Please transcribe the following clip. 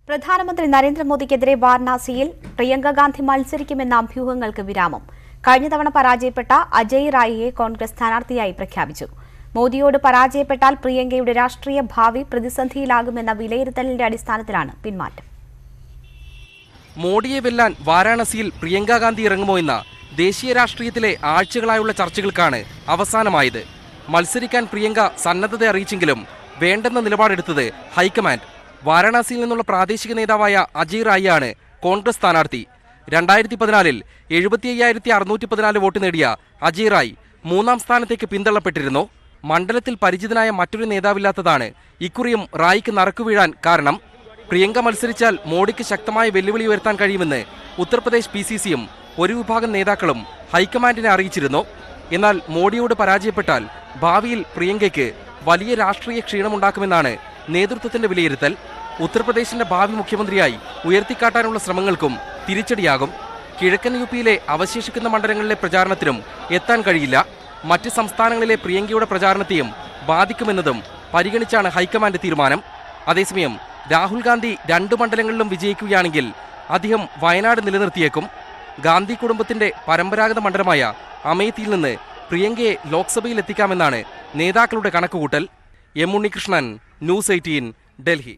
പ്രധാനമന്ത്രി നരേന്ദ്രമോദിക്കെതിരെ വാരണാസിയിൽ പ്രിയങ്ക ഗാന്ധി മത്സരിക്കുമെന്ന അഭ്യൂഹങ്ങൾക്ക് വിരാമം. കഴിഞ്ഞ തവണ പരാജയപ്പെട്ട അജയ് റായിയെ കോൺഗ്രസ് സ്ഥാനാർത്ഥിയായി പ്രഖ്യാപിച്ചു. മോദിയോട് പരാജയപ്പെട്ടാൽ പ്രിയങ്കയുടെ രാഷ്ട്രീയ ഭാവി പ്രതിസന്ധിയിലാകുമെന്ന വിലയിരുത്തലിന്റെ അടിസ്ഥാനത്തിലാണ് പിന്മാറ്റം. മോഡിയെ വെല്ലാൻ വാരാണസിയിൽ പ്രിയങ്ക ഗാന്ധി ഇറങ്ങുമോ എന്ന ദേശീയ രാഷ്ട്രീയത്തിലെ ആഴ്ചകളായുള്ള ചർച്ചകൾക്കാണ് അവസാനമായത്. മത്സരിക്കാൻ പ്രിയങ്ക സന്നദ്ധത അറിയിച്ചെങ്കിലും വേണ്ടെന്ന നിലപാടെടുത്തത് ഹൈക്കമാൻഡ്. വാരാണസിയിൽ നിന്നുള്ള പ്രാദേശിക നേതാവായ അജയ് റായിയാണ് കോൺഗ്രസ് സ്ഥാനാർത്ഥി. 2014-ൽ 75,614 വോട്ട് നേടിയ അജയ് റായ് മൂന്നാം സ്ഥാനത്തേക്ക് പിന്തള്ളപ്പെട്ടിരുന്നു. മണ്ഡലത്തിൽ പരിചിതനായ മറ്റൊരു നേതാവില്ലാത്തതാണ് ഇക്കുറിയും റായിക്ക് നറുക്കുവീഴാൻ കാരണം. പ്രിയങ്ക മത്സരിച്ചാൽ മോഡിക്ക് ശക്തമായ വെല്ലുവിളി ഉയർത്താൻ കഴിയുമെന്ന് ഉത്തർപ്രദേശ് PCCയും ഒരു വിഭാഗം നേതാക്കളും ഹൈക്കമാൻഡിനെ അറിയിച്ചിരുന്നു. എന്നാൽ മോഡിയോട് പരാജയപ്പെട്ടാൽ ഭാവിയിൽ പ്രിയങ്കയ്ക്ക് വലിയ രാഷ്ട്രീയ ക്ഷീണമുണ്ടാക്കുമെന്നാണ് നേതൃത്വത്തിന്റെ വിലയിരുത്തൽ. ഉത്തർപ്രദേശിന്റെ ഭാവി മുഖ്യമന്ത്രിയായി ഉയർത്തിക്കാട്ടാനുള്ള ശ്രമങ്ങൾക്കും തിരിച്ചടിയാകും. കിഴക്കൻ UPയിലെ അവശേഷിക്കുന്ന മണ്ഡലങ്ങളിലെ പ്രചാരണത്തിനും എത്താൻ കഴിയില്ല. മറ്റ് സംസ്ഥാനങ്ങളിലെ പ്രിയങ്കയുടെ പ്രചാരണത്തെയും ബാധിക്കുമെന്നതും പരിഗണിച്ചാണ് ഹൈക്കമാൻഡ് തീരുമാനം. അതേസമയം രാഹുൽ ഗാന്ധി 2 മണ്ഡലങ്ങളിലും വിജയിക്കുകയാണെങ്കിൽ അദ്ദേഹം വയനാട് നിലനിർത്തിയേക്കും. ഗാന്ധി കുടുംബത്തിന്റെ പരമ്പരാഗത മണ്ഡലമായ അമേത്തിയിൽ നിന്ന് പ്രിയങ്കയെ ലോക്സഭയിൽ എത്തിക്കാമെന്നാണ് നേതാക്കളുടെ കണക്കുകൂട്ടൽ. M Unnikrishnan, News 18, Delhi.